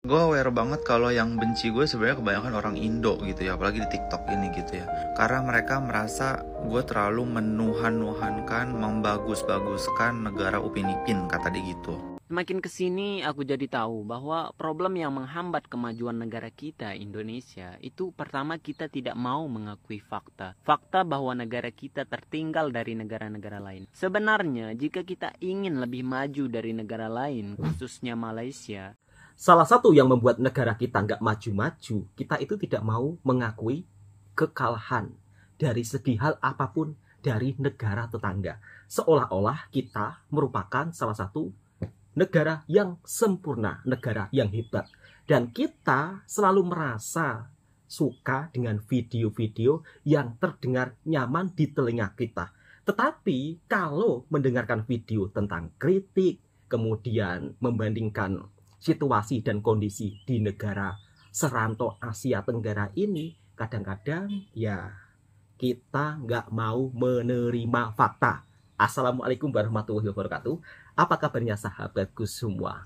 Gue aware banget kalau yang benci gue sebenarnya kebanyakan orang Indo gitu ya, apalagi di TikTok ini gitu ya. Karena mereka merasa gue terlalu menuhan-nuhankan, membagus-baguskan negara Upin Ipin, kata dia gitu. Semakin kesini aku jadi tahu bahwa problem yang menghambat kemajuan negara kita, Indonesia, itu pertama kita tidak mau mengakui fakta. Fakta bahwa negara kita tertinggal dari negara-negara lain. Sebenarnya jika kita ingin lebih maju dari negara lain, khususnya Malaysia, salah satu yang membuat negara kita nggak maju-maju, kita itu tidak mau mengakui kekalahan dari segi hal apapun dari negara tetangga. Seolah-olah kita merupakan salah satu negara yang sempurna, negara yang hebat. Dan kita selalu merasa suka dengan video-video yang terdengar nyaman di telinga kita. Tetapi kalau mendengarkan video tentang kritik, kemudian membandingkan situasi dan kondisi di negara serantau Asia Tenggara ini, kadang-kadang ya kita nggak mau menerima fakta. Assalamualaikum warahmatullahi wabarakatuh. Apa kabarnya sahabatku semua?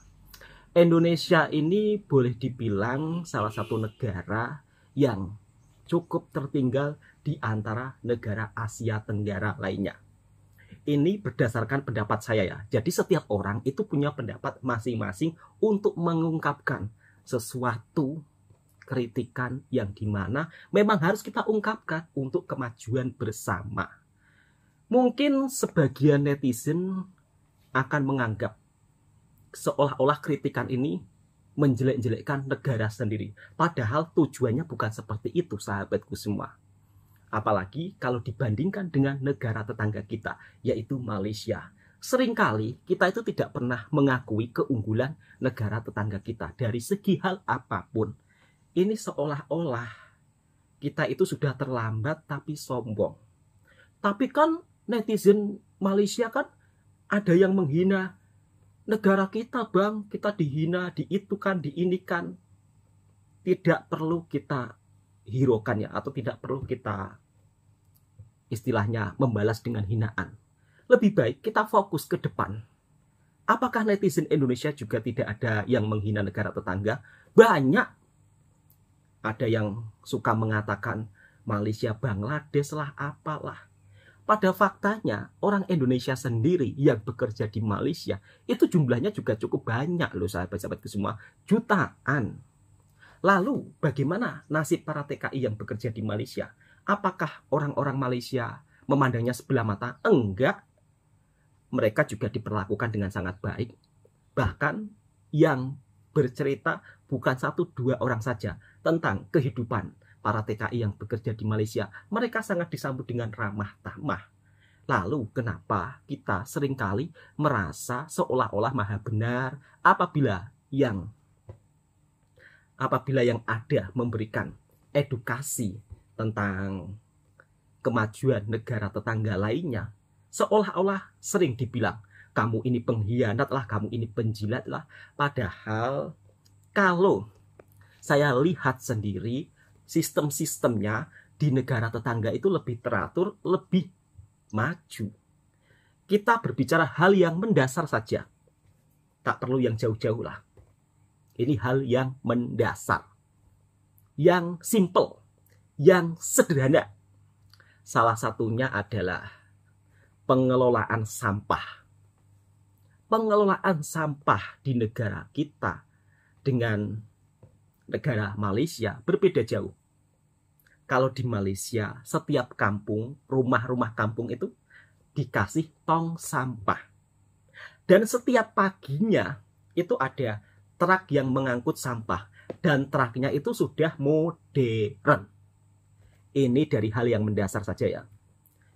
Indonesia ini boleh dibilang salah satu negara yang cukup tertinggal di antara negara Asia Tenggara lainnya. Ini berdasarkan pendapat saya ya. Jadi setiap orang itu punya pendapat masing-masing untuk mengungkapkan sesuatu kritikan yang dimana memang harus kita ungkapkan untuk kemajuan bersama. Mungkin sebagian netizen akan menganggap seolah-olah kritikan ini menjelek-jelekkan negara sendiri. Padahal tujuannya bukan seperti itu, sahabatku semua. Apalagi kalau dibandingkan dengan negara tetangga kita, yaitu Malaysia. Seringkali kita itu tidak pernah mengakui keunggulan negara tetangga kita dari segi hal apapun. Ini seolah-olah kita itu sudah terlambat tapi sombong. Tapi kan netizen Malaysia kan ada yang menghina negara kita, bang. Kita dihina, diitukan, diinikan. Tidak perlu kita hiraukan ya, atau tidak perlu kita istilahnya membalas dengan hinaan. Lebih baik kita fokus ke depan. Apakah netizen Indonesia juga tidak ada yang menghina negara tetangga? Banyak. Ada yang suka mengatakan Malaysia, Bangladesh lah, apalah. Pada faktanya, orang Indonesia sendiri yang bekerja di Malaysia, itu jumlahnya juga cukup banyak loh sahabat-sahabatku semua. Jutaan. Lalu, bagaimana nasib para TKI yang bekerja di Malaysia? Apakah orang-orang Malaysia memandangnya sebelah mata? Enggak. Mereka juga diperlakukan dengan sangat baik. Bahkan yang bercerita bukan 1-2 orang saja tentang kehidupan para TKI yang bekerja di Malaysia. Mereka sangat disambut dengan ramah tamah. Lalu kenapa kita seringkali merasa seolah-olah maha benar apabila yang ada memberikan edukasi tentang kemajuan negara tetangga lainnya, seolah-olah sering dibilang, kamu ini pengkhianat lah, kamu ini penjilat lah. Padahal kalau saya lihat sendiri, sistem-sistemnya di negara tetangga itu lebih teratur, lebih maju. Kita berbicara hal yang mendasar saja. Tak perlu yang jauh-jauh lah. Ini hal yang mendasar. Yang simple. Yang sederhana. Salah satunya adalah pengelolaan sampah. Pengelolaan sampah di negara kita dengan negara Malaysia berbeda jauh. Kalau di Malaysia, setiap kampung, rumah-rumah kampung itu dikasih tong sampah. Dan setiap paginya itu ada truk yang mengangkut sampah. Dan truknya itu sudah modern. Ini dari hal yang mendasar saja ya.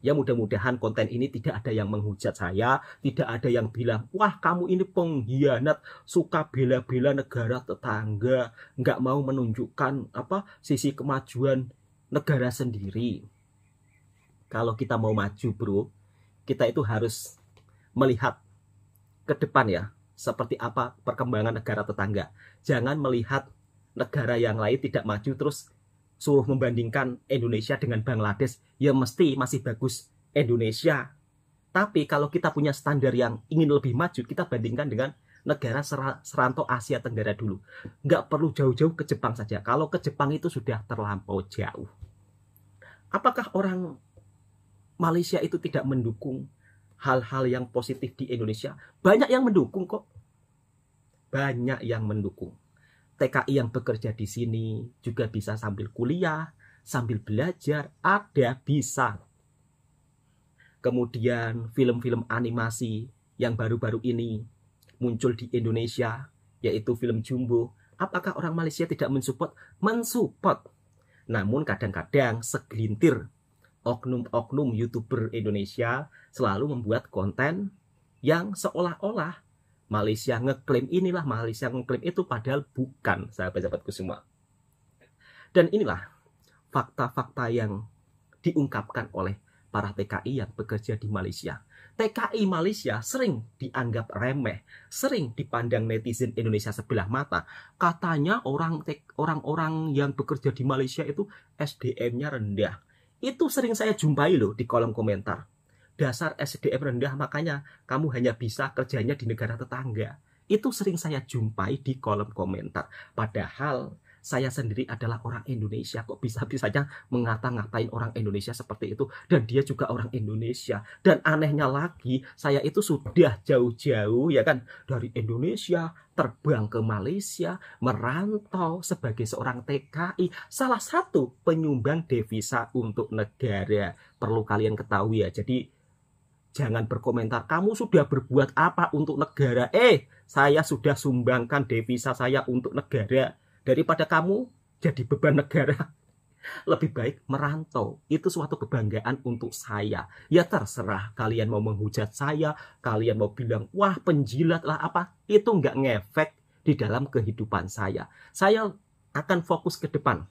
Ya mudah-mudahan konten ini tidak ada yang menghujat saya, tidak ada yang bilang, wah kamu ini pengkhianat, suka bela-bela negara tetangga, nggak mau menunjukkan sisi kemajuan negara sendiri. Kalau kita mau maju bro, kita itu harus melihat ke depan ya, seperti apa perkembangan negara tetangga. Jangan melihat negara yang lain tidak maju terus suruh membandingkan Indonesia dengan Bangladesh, ya mesti masih bagus Indonesia. Tapi kalau kita punya standar yang ingin lebih maju, kita bandingkan dengan negara serantau Asia Tenggara dulu. Nggak perlu jauh-jauh ke Jepang saja. Kalau ke Jepang itu sudah terlampau jauh. Apakah orang Malaysia itu tidak mendukung hal-hal yang positif di Indonesia? Banyak yang mendukung kok. Banyak yang mendukung. TKI yang bekerja di sini juga bisa sambil kuliah, sambil belajar, ada bisa. Kemudian film-film animasi yang baru-baru ini muncul di Indonesia, yaitu film Jumbo. Apakah orang Malaysia tidak mensupport? Mensupport. Namun kadang-kadang segelintir oknum-oknum YouTuber Indonesia selalu membuat konten yang seolah-olah Malaysia ngeklaim inilah, Malaysia ngeklaim itu, padahal bukan, sahabat-sahabatku semua. Dan inilah fakta-fakta yang diungkapkan oleh para TKI yang bekerja di Malaysia. TKI Malaysia sering dianggap remeh, sering dipandang netizen Indonesia sebelah mata. Katanya orang-orang yang bekerja di Malaysia itu SDM-nya rendah. Itu sering saya jumpai loh di kolom komentar. Dasar SDM rendah, makanya kamu hanya bisa kerjanya di negara tetangga. Itu sering saya jumpai di kolom komentar. Padahal saya sendiri adalah orang Indonesia, kok bisa-bisanya ngata-ngatain orang Indonesia seperti itu. Dan dia juga orang Indonesia. Dan anehnya lagi, saya itu sudah jauh-jauh ya kan, dari Indonesia terbang ke Malaysia, merantau sebagai seorang TKI, salah satu penyumbang devisa untuk negara. Perlu kalian ketahui ya. Jadi jangan berkomentar, kamu sudah berbuat apa untuk negara? Saya sudah sumbangkan devisa saya untuk negara. Daripada kamu jadi beban negara, lebih baik merantau. Itu suatu kebanggaan untuk saya. Ya terserah, kalian mau menghujat saya, kalian mau bilang, wah penjilat lah apa, itu nggak ngefek di dalam kehidupan saya. Saya akan fokus ke depan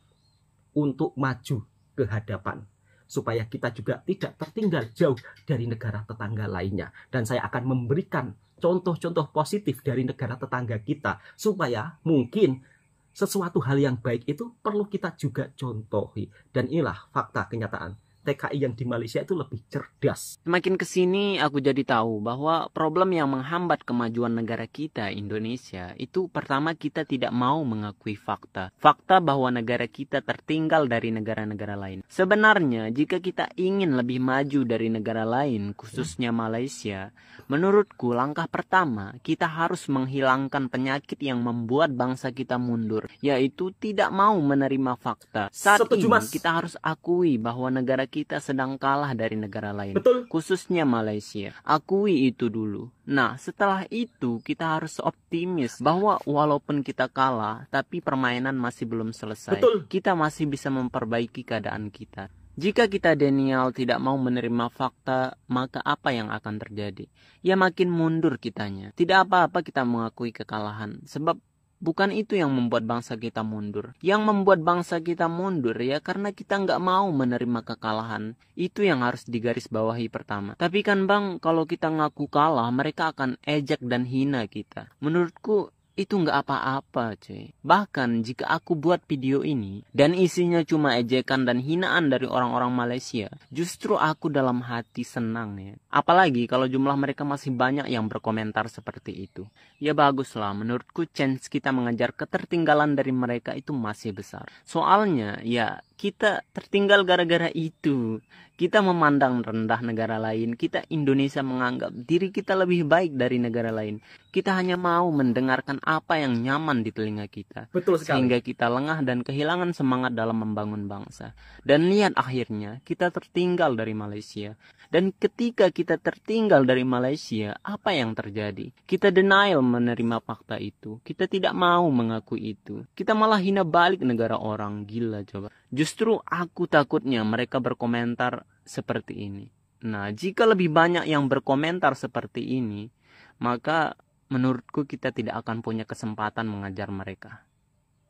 untuk maju ke hadapan, supaya kita juga tidak tertinggal jauh dari negara tetangga lainnya. Dan saya akan memberikan contoh-contoh positif dari negara tetangga kita, supaya mungkin sesuatu hal yang baik itu perlu kita juga contohi. Dan inilah fakta kenyataan. TKI yang di Malaysia itu lebih cerdas. Semakin kesini aku jadi tahu bahwa problem yang menghambat kemajuan negara kita, Indonesia, itu pertama kita tidak mau mengakui fakta. Fakta bahwa negara kita tertinggal dari negara-negara lain. Sebenarnya jika kita ingin lebih maju dari negara lain, khususnya Malaysia, menurutku langkah pertama kita harus menghilangkan penyakit yang membuat bangsa kita mundur, yaitu tidak mau menerima fakta. Saat Setuju, ini Mas. kita harus akui bahwa negara kita sedang kalah dari negara lain. Betul. Khususnya Malaysia. Akui itu dulu. Nah, setelah itu kita harus optimis bahwa walaupun kita kalah, tapi permainan masih belum selesai. Betul. Kita masih bisa memperbaiki keadaan kita. Jika kita denial, tidak mau menerima fakta, maka apa yang akan terjadi? Ya makin mundur kitanya. Tidak apa-apa kita mengakui kekalahan, sebab bukan itu yang membuat bangsa kita mundur. Yang membuat bangsa kita mundur ya karena kita nggak mau menerima kekalahan. Itu yang harus digarisbawahi pertama. Tapi kan bang, kalau kita ngaku kalah, mereka akan ejek dan hina kita. Menurutku itu nggak apa-apa cuy. Bahkan jika aku buat video ini dan isinya cuma ejekan dan hinaan dari orang-orang Malaysia, justru aku dalam hati senang ya. Apalagi kalau jumlah mereka masih banyak yang berkomentar seperti itu. Ya baguslah, menurutku chance kita mengejar ketertinggalan dari mereka itu masih besar. Soalnya ya kita tertinggal gara-gara itu. Kita memandang rendah negara lain. Kita Indonesia menganggap diri kita lebih baik dari negara lain. Kita hanya mau mendengarkan apa yang nyaman di telinga kita. Betul sekali. Sehingga kita lengah dan kehilangan semangat dalam membangun bangsa. Dan lihat akhirnya kita tertinggal dari Malaysia. Dan ketika kita tertinggal dari Malaysia, apa yang terjadi? Kita denial menerima fakta itu. Kita tidak mau mengakui itu. Kita malah hina balik negara orang. Gila coba. Justru aku takutnya mereka berkomentar seperti ini. Nah, jika lebih banyak yang berkomentar seperti ini, maka menurutku kita tidak akan punya kesempatan mengajar mereka.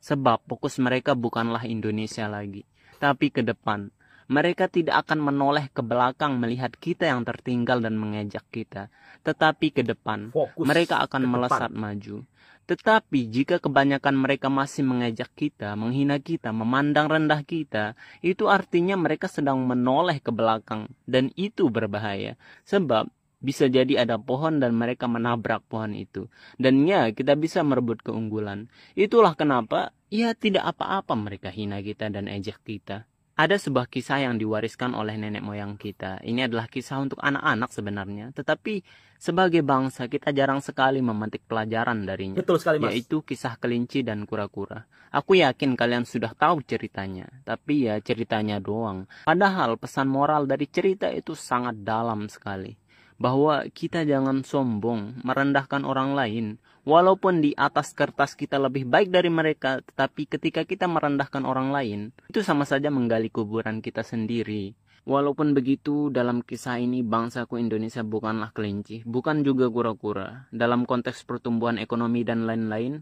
Sebab fokus mereka bukanlah Indonesia lagi, tapi ke depan. Mereka tidak akan menoleh ke belakang melihat kita yang tertinggal dan mengejek kita. Tetapi ke depan, Fokus mereka akan ke depan. melesat maju. Tetapi jika kebanyakan mereka masih mengejek kita, menghina kita, memandang rendah kita, itu artinya mereka sedang menoleh ke belakang. Dan itu berbahaya. Sebab Bisa jadi ada pohon dan mereka menabrak pohon itu. Dan ya, kita bisa merebut keunggulan. Itulah kenapa ya tidak apa-apa mereka hina kita dan ejek kita. Ada sebuah kisah yang diwariskan oleh nenek moyang kita. Ini adalah kisah untuk anak-anak sebenarnya. Tetapi sebagai bangsa kita jarang sekali memetik pelajaran darinya. Betul sekali, Mas. Yaitu kisah kelinci dan kura-kura. Aku yakin kalian sudah tahu ceritanya. Tapi ya ceritanya doang. Padahal pesan moral dari cerita itu sangat dalam sekali. Bahwa kita jangan sombong, merendahkan orang lain. Walaupun di atas kertas kita lebih baik dari mereka, tetapi ketika kita merendahkan orang lain, itu sama saja menggali kuburan kita sendiri. Walaupun begitu, dalam kisah ini bangsaku Indonesia bukanlah kelinci, bukan juga kura-kura. Dalam konteks pertumbuhan ekonomi dan lain-lain,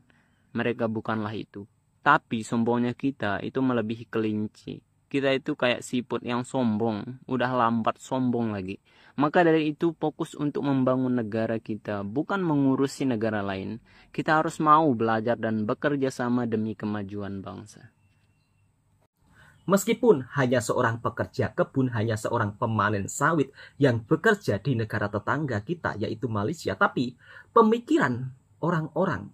mereka bukanlah itu. Tapi sombongnya kita itu melebihi kelinci. Kita itu kayak siput yang sombong, udah lambat sombong lagi. Maka dari itu fokus untuk membangun negara kita, bukan mengurusi negara lain. Kita harus mau belajar dan bekerja sama demi kemajuan bangsa. Meskipun hanya seorang pekerja kebun, hanya seorang pemanen sawit yang bekerja di negara tetangga kita, yaitu Malaysia, tapi pemikiran orang-orang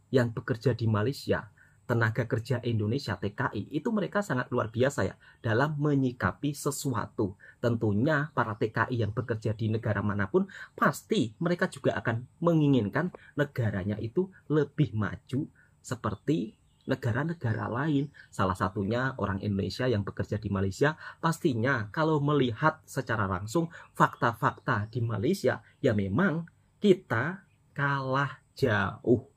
yang bekerja di Malaysia, tenaga kerja Indonesia TKI, itu mereka sangat luar biasa ya dalam menyikapi sesuatu. Tentunya para TKI yang bekerja di negara manapun pasti mereka juga akan menginginkan negaranya itu lebih maju seperti negara-negara lain. Salah satunya orang Indonesia yang bekerja di Malaysia, pastinya kalau melihat secara langsung fakta-fakta di Malaysia, ya memang kita kalah jauh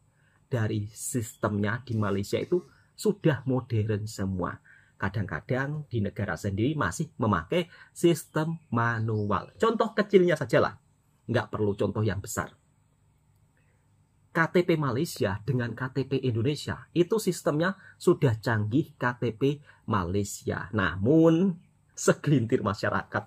dari sistemnya. Di Malaysia itu sudah modern semua. Kadang-kadang di negara sendiri masih memakai sistem manual. Contoh kecilnya sajalah, nggak perlu contoh yang besar. KTP Malaysia dengan KTP Indonesia itu sistemnya sudah canggih KTP Malaysia. Namun segelintir masyarakat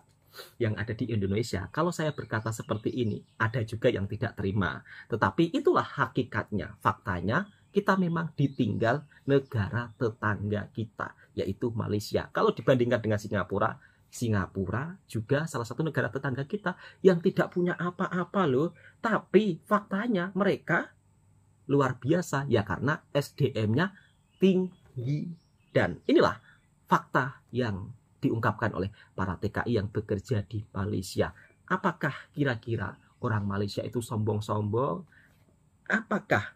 yang ada di Indonesia, kalau saya berkata seperti ini, ada juga yang tidak terima. Tetapi itulah hakikatnya. Faktanya kita memang ditinggal negara tetangga kita, yaitu Malaysia. Kalau dibandingkan dengan Singapura, Singapura juga salah satu negara tetangga kita yang tidak punya apa-apa loh. Tapi faktanya mereka luar biasa ya, karena SDM-nya tinggi. Dan inilah fakta yang diungkapkan oleh para TKI yang bekerja di Malaysia. Apakah kira-kira orang Malaysia itu sombong-sombong? Apakah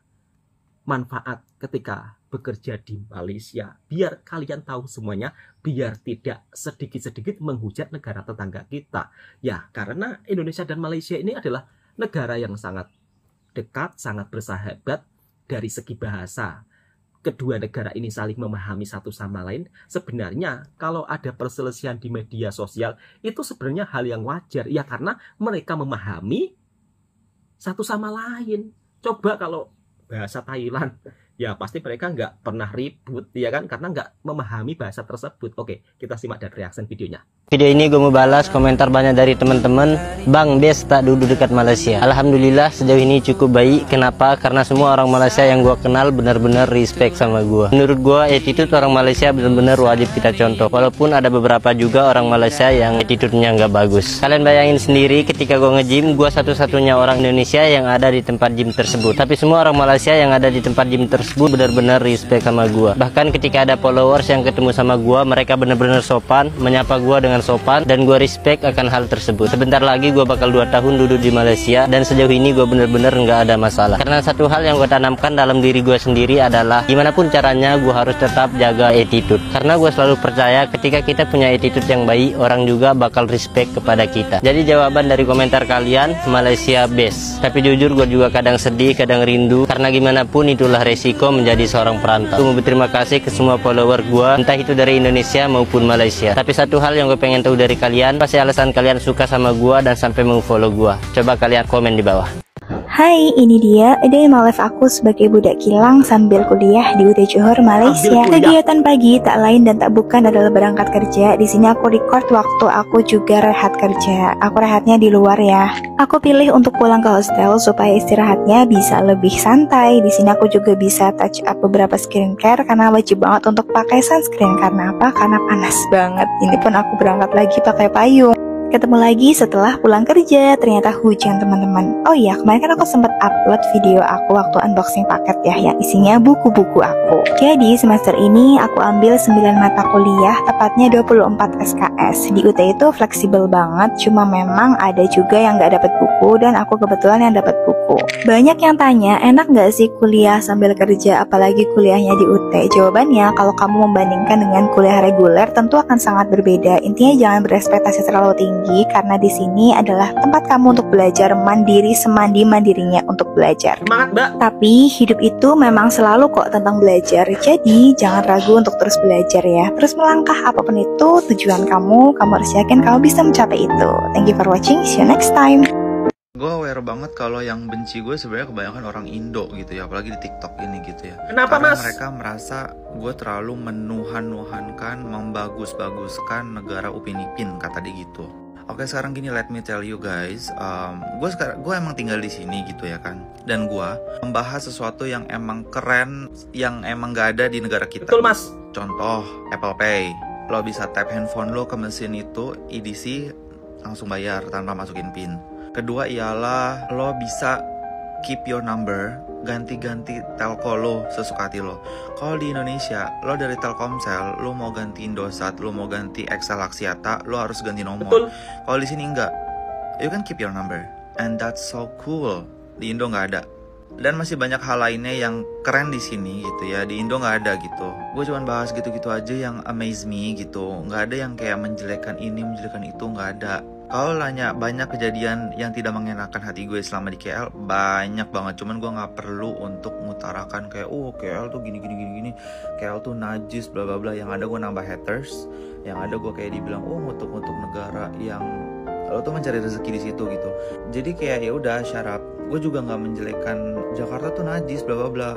manfaat ketika bekerja di Malaysia? Biar kalian tahu semuanya, biar tidak sedikit-sedikit menghujat negara tetangga kita. Ya, karena Indonesia dan Malaysia ini adalah negara yang sangat dekat, sangat bersahabat dari segi bahasa. Kedua negara ini saling memahami satu sama lain. Sebenarnya kalau ada perselisihan di media sosial itu sebenarnya hal yang wajar ya, karena mereka memahami satu sama lain. Coba kalau bahasa Thailand, ya pasti mereka nggak pernah ribut ya kan, karena nggak memahami bahasa tersebut. Oke, kita simak dan reaction videonya. Video ini gue mau balas komentar banyak dari teman-teman. Bang, Des tak duduk dekat Malaysia. Alhamdulillah sejauh ini cukup baik. Kenapa? Karena semua orang Malaysia yang gue kenal benar-benar respect sama gue. Menurut gue attitude orang Malaysia benar-benar wajib kita contoh. Walaupun ada beberapa juga orang Malaysia yang attitude-nya nggak bagus. Kalian bayangin sendiri ketika gue nge-gym, gue satu-satunya orang Indonesia yang ada di tempat gym tersebut. Tapi semua orang Malaysia yang ada di tempat gym tersebut benar-benar respect sama gue. Bahkan ketika ada followers yang ketemu sama gue, mereka benar-benar sopan, menyapa gue dengan sopan, dan gue respect akan hal tersebut. Sebentar lagi gue bakal 2 tahun duduk di Malaysia, dan sejauh ini gue bener-bener nggak ada masalah. Karena satu hal yang gue tanamkan dalam diri gue sendiri adalah gimana pun caranya gue harus tetap jaga attitude. Karena gue selalu percaya ketika kita punya attitude yang baik, orang juga bakal respect kepada kita. Jadi jawaban dari komentar kalian, Malaysia best. Tapi jujur gue juga kadang sedih, kadang rindu, karena gimana pun itulah resiko menjadi seorang perantau. Gue mau berterima kasih ke semua follower gue, entah itu dari Indonesia maupun Malaysia. Tapi satu hal yang gue pengen tahu dari kalian, pasti alasan kalian suka sama gua dan sampai mengfollow gua. Coba kalian komen di bawah. Hai, ini dia day in my life aku sebagai budak kilang sambil kuliah di UT Johor, Malaysia. Kegiatan pagi tak lain dan tak bukan adalah berangkat kerja. Di sini aku record waktu aku juga rehat kerja. Aku rehatnya di luar ya. Aku pilih untuk pulang ke hostel supaya istirahatnya bisa lebih santai. Di sini aku juga bisa touch up beberapa skincare karena wajib banget untuk pakai sunscreen. Karena apa? Karena panas banget. Ini pun aku berangkat lagi pakai payung. Ketemu lagi setelah pulang kerja, ternyata hujan teman-teman. Oh iya, kemarin kan aku sempat upload video aku waktu unboxing paket ya, yang isinya buku-buku aku. Jadi semester ini aku ambil 9 mata kuliah, tepatnya 24 SKS. Di UT itu fleksibel banget, cuma memang ada juga yang nggak dapat buku, dan aku kebetulan yang dapat buku. Banyak yang tanya, enak nggak sih kuliah sambil kerja, apalagi kuliahnya di UT? Jawabannya, kalau kamu membandingkan dengan kuliah reguler, tentu akan sangat berbeda. Intinya jangan berekspektasi terlalu tinggi, karena di sini adalah tempat kamu untuk belajar mandiri semandi-mandirinya untuk belajar. Semangat, Mbak. Tapi hidup itu memang selalu kok tentang belajar. Jadi jangan ragu untuk terus belajar ya. Terus melangkah apapun itu tujuan kamu harus yakin kamu bisa mencapai itu. Thank you for watching. See you next time. Gue aware banget kalau yang benci gue sebenarnya kebanyakan orang Indo gitu ya, apalagi di TikTok ini gitu ya. Kenapa, Karena Mas? mereka merasa gue terlalu menuhan-nuhankan, membagus-baguskan negara Upin Ipin, kata dia gitu. Oke, sekarang gini, let me tell you guys, gue emang tinggal di sini gitu ya kan, dan gue membahas sesuatu yang emang keren, yang emang gak ada di negara kita. Betul, Mas. Contoh Apple Pay, lo bisa tap handphone lo ke mesin itu, EDC langsung bayar tanpa masukin PIN. Kedua ialah lo bisa keep your number, ganti-ganti telco lo sesuka hati lo. Kalau di Indonesia, lo dari Telkomsel, lo mau ganti Indosat, lo mau ganti XL Axiata, lo harus ganti nomor. Betul. Kalau di sini enggak, you can keep your number, and that's so cool. Di Indo nggak ada. Dan masih banyak hal lainnya yang keren di sini gitu ya, di Indo nggak ada gitu. Gue cuma bahas gitu-gitu aja yang amaze me gitu. Nggak ada yang kayak menjelekkan ini, menjelekkan itu, nggak ada. Kalau nanya banyak kejadian yang tidak mengenakan hati gue selama di KL, banyak banget. Cuman gue nggak perlu untuk mengutarakan kayak, oh KL tuh gini, KL tuh najis, bla bla bla. Yang ada gue nambah haters, yang ada gue kayak dibilang, oh ngutuk-ngutuk negara yang lo tuh mencari rezeki di situ gitu. Jadi kayak ya udah syarap. Gue juga nggak menjelekkan Jakarta tuh najis, bla bla bla.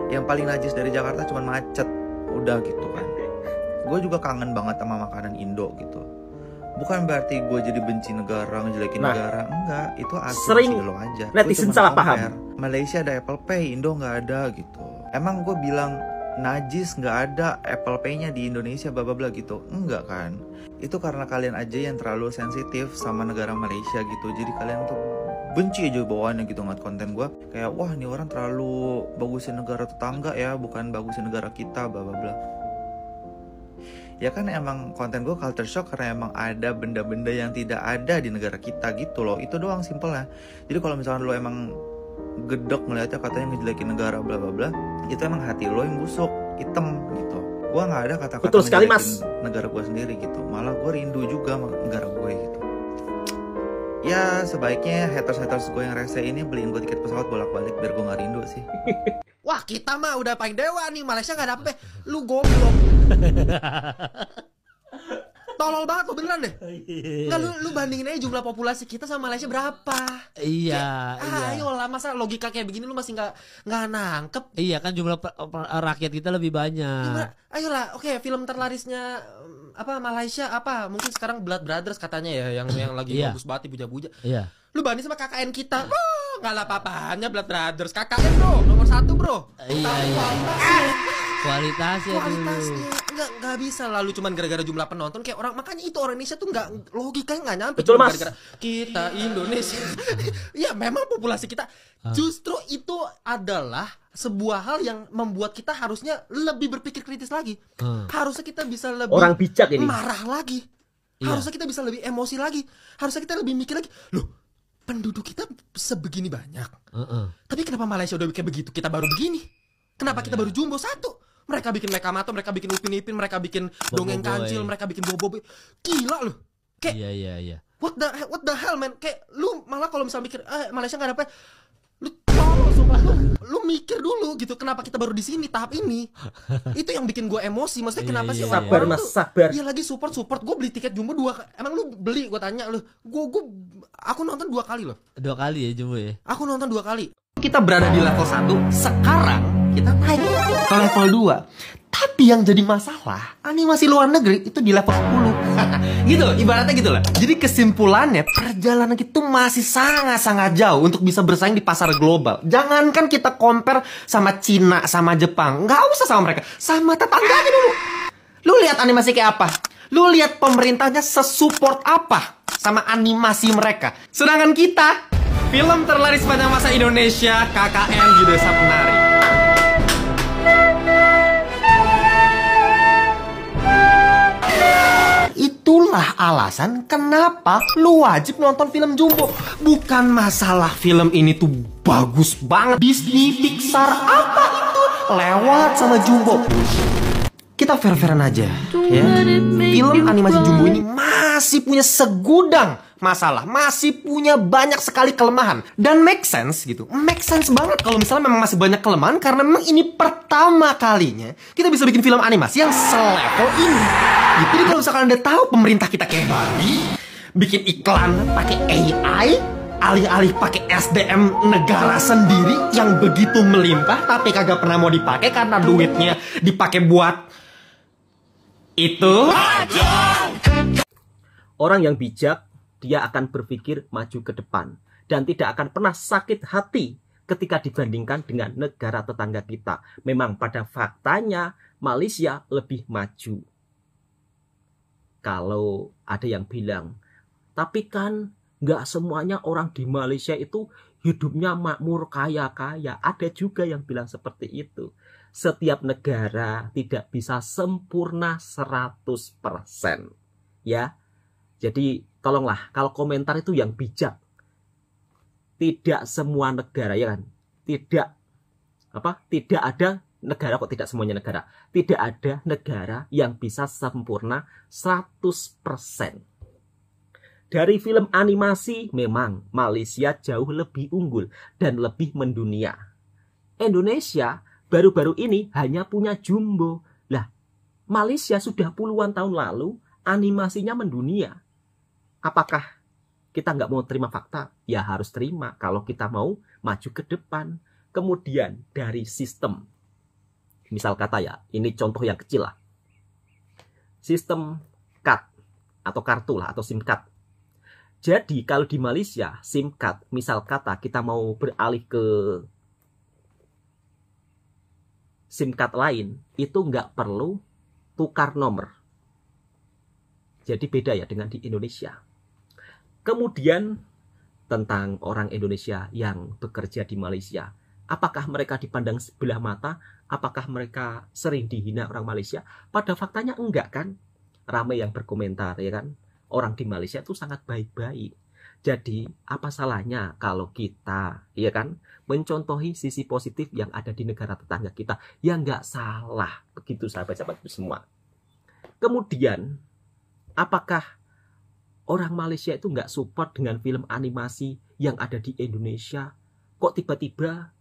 Yang paling najis dari Jakarta cuma macet, udah gitu kan. Gue juga kangen banget sama makanan Indo gitu. Bukan berarti gue jadi benci negara, ngejelekin negara, enggak. Itu asumsi lo aja. Netizen salah paham. Malaysia ada Apple Pay, Indo nggak ada gitu. Emang gue bilang najis nggak ada Apple Pay-nya di Indonesia, bla bla bla gitu? Enggak kan? Itu karena kalian aja yang terlalu sensitif sama negara Malaysia gitu. Jadi kalian tuh benci aja bawaannya gitu ngeliat konten gue. Kayak wah ini orang terlalu bagusin negara tetangga ya, bukan bagusin negara kita, bla bla bla. Ya kan emang konten gue culture shock karena emang ada benda-benda yang tidak ada di negara kita gitu loh. Itu doang simpelnya. Jadi kalau misalkan lo emang gedek melihatnya katanya ngejelekin negara bla bla bla, itu emang hati lo yang busuk, hitam gitu. Gue nggak ada kata-kata betul sekali, Mas. Negara gue sendiri gitu. Malah gue rindu juga sama negara gue gitu. Ya sebaiknya haters-haters gue yang rese ini beliin gue tiket pesawat bolak-balik biar gue nggak rindu sih. Wah kita mah udah paling dewa nih, Malaysia nggak dapet, lu goblok. Tolol banget lo beneran deh. Nggak, lu bandingin aja jumlah populasi kita sama Malaysia berapa? Iya. Ayolah, masa logika kayak begini lu masih nggak nangkep? Iya kan jumlah rakyat kita lebih banyak. Ayolah, oke, film terlarisnya apa Malaysia apa? Mungkin sekarang Blood Brothers katanya ya, yang lagi bagus banget dipuja-puja. Iya. Lu banding sama KKN kita, nggak lah apa-apanya Blood Brothers. KKN bro, nomor 1 bro. Iya. Kualitasnya nggak bisa lalu cuman gara-gara jumlah penonton kayak orang, makanya itu orang Indonesia tuh nggak, logikanya nggak nyampe. Betul, Mas. Gara-gara kita Indonesia. Ya memang populasi kita justru itu adalah sebuah hal yang membuat kita harusnya lebih berpikir kritis lagi. Harusnya kita bisa lebih orang bijak ini, marah lagi. Harusnya kita bisa lebih emosi lagi. Harusnya kita lebih mikir lagi. Loh, penduduk kita sebegini banyak. Tapi kenapa Malaysia udah kayak begitu, kita baru begini? Kenapa kita baru jumbo 1? Mereka bikin Mekamato, mereka bikin Upin Ipin, mereka bikin Dongeng Kancil, mereka bikin Bobo. Gila loh. Kayak iya. What the hell man? Kayak lu malah kalau misalnya mikir Malaysia nggak dapet, lu tolong sumpah, lu mikir dulu gitu. Kenapa kita baru di sini tahap ini? Itu yang bikin gue emosi. Maksudnya kenapa sih sabar orang Mas, tuh, sabar. Iya lagi support. Gue beli tiket jumbo 2. Emang lu beli? Gue tanya lu. Aku nonton 2 kali loh. 2 kali ya jumbo ya. Aku nonton 2 kali. Kita berada di level 1. Sekarang kita naik ke level 2. Tapi yang jadi masalah, animasi luar negeri itu di level 10. Gitu, ibaratnya gitu lah. Jadi kesimpulannya, perjalanan kita masih sangat-sangat jauh untuk bisa bersaing di pasar global. Jangankan kita compare sama Cina, sama Jepang. Nggak usah sama mereka, sama tetangganya dulu. Lu lihat animasi kayak apa? Lu lihat pemerintahnya sesupport apa sama animasi mereka. Sedangkan kita, film terlaris sepanjang masa Indonesia, KKN di Desa Penari. Itulah alasan kenapa lu wajib nonton film Jumbo. Bukan masalah film ini tuh bagus banget, Disney, Pixar, apa itu lewat sama Jumbo. Kita fair-fairan aja ya. Film animasi Jumbo ini masih punya segudang masalah, masih punya banyak sekali kelemahan. Dan make sense gitu, make sense banget kalau misalnya memang masih banyak kelemahan, karena memang ini pertama kalinya kita bisa bikin film animasi yang selevel ini. Jadi kalau misalkan Anda tahu pemerintah kita kayak babi, bikin iklan pakai AI, alih-alih pakai SDM negara sendiri yang begitu melimpah, tapi kagak pernah mau dipakai karena duitnya dipakai buat itu. Orang yang bijak, dia akan berpikir maju ke depan dan tidak akan pernah sakit hati ketika dibandingkan dengan negara tetangga kita. Memang pada faktanya Malaysia lebih maju. Kalau ada yang bilang, tapi kan nggak semuanya orang di Malaysia itu hidupnya makmur kaya-kaya. Ada juga yang bilang seperti itu. Setiap negara tidak bisa sempurna 100%. Ya. Jadi tolonglah kalau komentar itu yang bijak. Tidak semua negara, ya kan? Tidak ada negara, kok tidak semuanya negara. Tidak ada negara yang bisa sempurna 100%. Dari film animasi memang Malaysia jauh lebih unggul dan lebih mendunia. Indonesia baru-baru ini hanya punya Jumbo. Lah, Malaysia sudah puluhan tahun lalu animasinya mendunia. Apakah kita nggak mau terima fakta? Ya harus terima kalau kita mau maju ke depan. Kemudian dari sistem, misal kata ya, ini contoh yang kecil lah. Sistem card atau kartu lah atau SIM card. Jadi kalau di Malaysia SIM card, misal kata kita mau beralih ke SIM card lain, itu nggak perlu tukar nomor. Jadi beda ya dengan di Indonesia. Kemudian tentang orang Indonesia yang bekerja di Malaysia. Apakah mereka dipandang sebelah mata? Apakah mereka sering dihina orang Malaysia? Pada faktanya enggak kan? Ramai yang berkomentar ya kan? Orang di Malaysia itu sangat baik-baik. Jadi apa salahnya kalau kita ya kan mencontohi sisi positif yang ada di negara tetangga kita? Ya enggak salah. Begitu sahabat-sahabat semua. Kemudian apakah orang Malaysia itu nggak support dengan film animasi yang ada di Indonesia? Kok tiba-tiba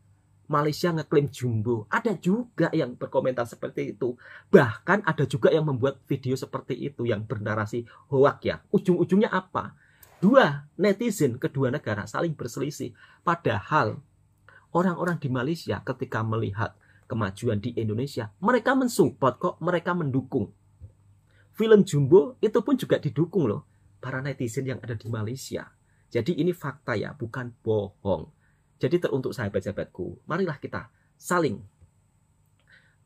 Malaysia ngeklaim Jumbo? Ada juga yang berkomentar seperti itu. Bahkan ada juga yang membuat video seperti itu yang bernarasi hoak ya. Ujung-ujungnya apa? Dua netizen kedua negara saling berselisih. Padahal orang-orang di Malaysia ketika melihat kemajuan di Indonesia, mereka mensupport kok, mereka mendukung. Film Jumbo itu pun juga didukung loh para netizen yang ada di Malaysia. Jadi ini fakta ya, bukan bohong. Jadi teruntuk sahabat-sahabatku, marilah kita saling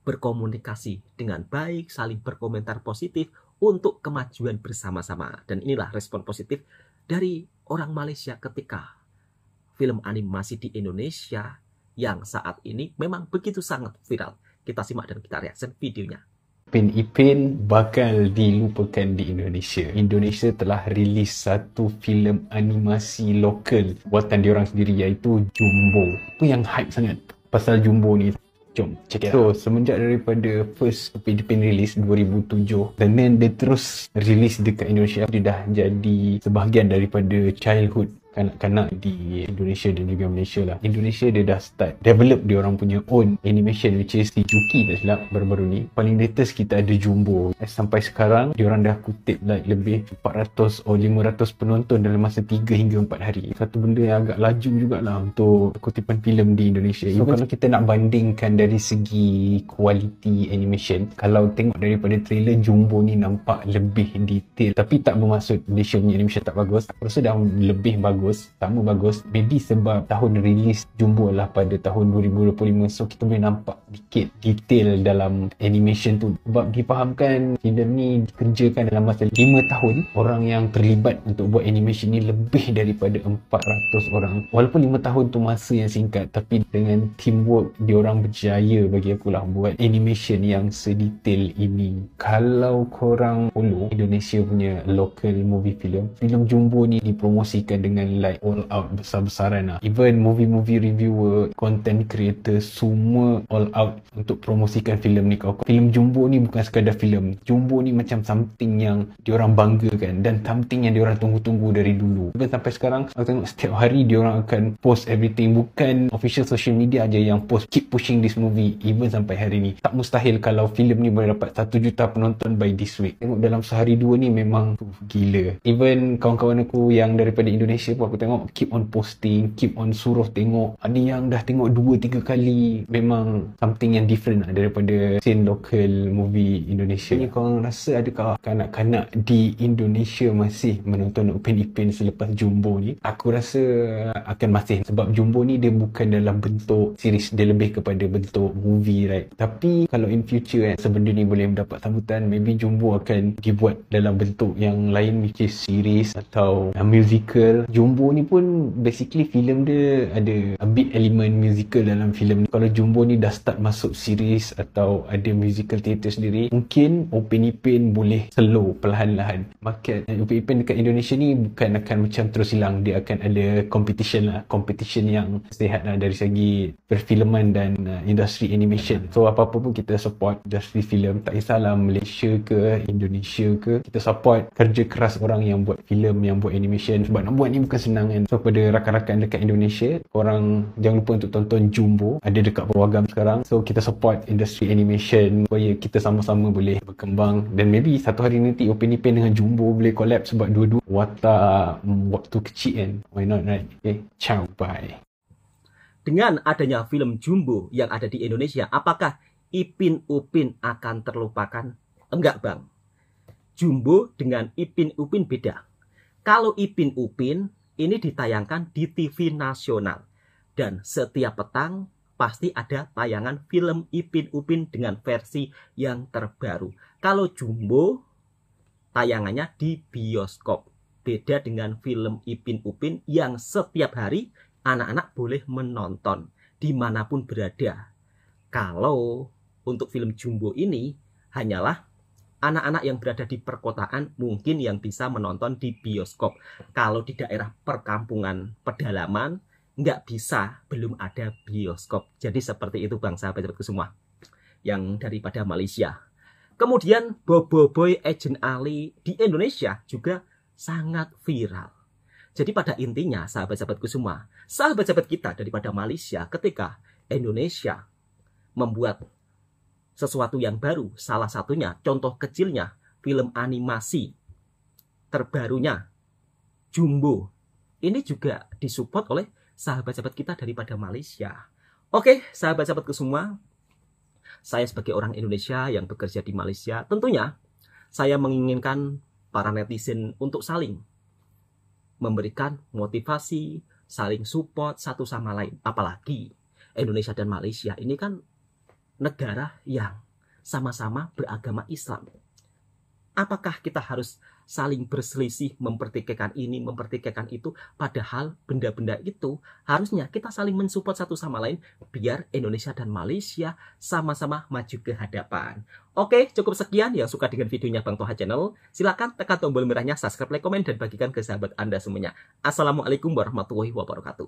berkomunikasi dengan baik, saling berkomentar positif untuk kemajuan bersama-sama. Dan inilah respon positif dari orang Malaysia ketika film animasi di Indonesia yang saat ini memang begitu sangat viral. Kita simak dan kita reaksi videonya. Ipin Ipin bakal dilupakan di Indonesia. Indonesia telah rilis satu filem animasi lokal buatan diorang sendiri, iaitu Jumbo. Apa yang hype sangat pasal Jumbo ni? Jom check it out. So semenjak daripada first Ipin Ipin release 2007, dan then dia terus release dekat Indonesia, dia dah jadi sebahagian daripada childhood kanak-kanak di Indonesia dan juga Malaysia lah. Indonesia dia dah start develop dia orang punya own animation, which is si Juki tak silap baru-baru ni. Paling latest kita ada Jumbo. Sampai sekarang dia orang dah kutip like lebih 400 atau 500 penonton dalam masa 3 hingga 4 hari. Satu benda yang agak laju jugalah untuk kutipan filem di Indonesia. So kalau kita nak bandingkan dari segi quality animation, kalau tengok daripada trailer, Jumbo ni nampak lebih detail. Tapi tak bermaksud Malaysia punya animation tak bagus. Aku rasa dah lebih bagus bagus, sama bagus. Maybe sebab tahun rilis Jumbo lah pada tahun 2025, so kita boleh nampak dikit detail dalam animation tu. Sebab difahamkan filem ni dikerjakan dalam masa 5 tahun. Orang yang terlibat untuk buat animation ni lebih daripada 400 orang. Walaupun 5 tahun tu masa yang singkat, tapi dengan teamwork diorang berjaya bagi aku lah buat animation yang sedetail ini. Kalau korang follow Indonesia punya local movie film Jumbo ni dipromosikan dengan like all out, besar-besaran lah. Even movie reviewer, content creator, semua all out untuk promosikan filem ni. Filem Jumbo ni bukan sekadar filem. Jumbo ni macam something yang diorang banggakan dan something yang diorang tunggu-tunggu dari dulu. Even sampai sekarang aku tengok setiap hari diorang akan post everything. Bukan official social media aja yang post, keep pushing this movie. Even sampai hari ni tak mustahil kalau filem ni boleh dapat 1 juta penonton by this week. Tengok dalam sehari dua ni memang gila. Even kawan-kawan aku yang daripada Indonesia pun aku tengok keep on posting, keep on suruh tengok. Ada yang dah tengok 2-3 kali. Memang something yang different lah daripada scene local movie Indonesia ni. Korang rasa adakah kanak-kanak di Indonesia masih menonton Upin Ipin selepas Jumbo ni? Aku rasa akan masih, sebab Jumbo ni dia bukan dalam bentuk series, dia lebih kepada bentuk movie, right? Tapi kalau in future sebenda ni boleh mendapat sambutan, maybe Jumbo akan dibuat dalam bentuk yang lain, which is series atau musical. Jumbo ni pun basically filem dia ada a bit element musical dalam filem ni. Kalau Jumbo ni dah start masuk series atau ada musical theatre sendiri, mungkin Upin Ipin boleh slow perlahan-lahan. Market Upin Ipin dekat Indonesia ni bukan akan macam terus hilang, dia akan ada competition lah, competition yang sihat lah dari segi perfilman dan industri animation. So apa-apa pun kita support industri filem, tak kisahlah Malaysia ke Indonesia ke, kita support kerja keras orang yang buat filem, yang buat animation, sebab nak buat ni bukan senang kan. So pada rakan-rakan dekat Indonesia, korang jangan lupa untuk tonton Jumbo, ada dekat Purwagam sekarang. So kita support industri animation supaya kita sama-sama boleh berkembang, dan maybe satu hari nanti Upin Ipin dengan Jumbo boleh collab sebab dua-dua watak waktu kecil kan. Why not, right? Okay, ciao, bye. Dengan adanya film Jumbo yang ada di Indonesia, apakah Ipin Upin akan terlupakan? Enggak, Bang. Jumbo dengan Ipin Upin beda. Kalau Ipin Upin ini ditayangkan di TV nasional, dan setiap petang pasti ada tayangan film Ipin Upin dengan versi yang terbaru. Kalau Jumbo tayangannya di bioskop. Beda dengan film Ipin Upin yang setiap hari anak-anak boleh menonton dimanapun berada. Kalau untuk film Jumbo ini hanyalah anak-anak yang berada di perkotaan mungkin yang bisa menonton di bioskop. Kalau di daerah perkampungan pedalaman nggak bisa, belum ada bioskop. Jadi seperti itu Bang, sahabat-sahabatku semua yang daripada Malaysia. Kemudian Bobo Boy Agent Ali di Indonesia juga sangat viral. Jadi pada intinya sahabat-sahabatku semua, sahabat-sahabat kita daripada Malaysia, ketika Indonesia membuat sesuatu yang baru, salah satunya contoh kecilnya film animasi terbarunya Jumbo, ini juga disupport oleh sahabat-sahabat kita daripada Malaysia. Oke, sahabat-sahabatku semua, saya sebagai orang Indonesia yang bekerja di Malaysia, tentunya saya menginginkan para netizen untuk saling memberikan motivasi, saling support satu sama lain. Apalagi Indonesia dan Malaysia ini kan negara yang sama-sama beragama Islam. Apakah kita harus saling berselisih, mempertikaikan ini, mempertikaikan itu? Padahal benda-benda itu harusnya kita saling mensupport satu sama lain biar Indonesia dan Malaysia sama-sama maju ke hadapan. Oke, cukup sekian. Yang suka dengan videonya Bang Toha Channel, silakan tekan tombol merahnya, subscribe, like, komen, dan bagikan ke sahabat Anda semuanya. Assalamualaikum warahmatullahi wabarakatuh.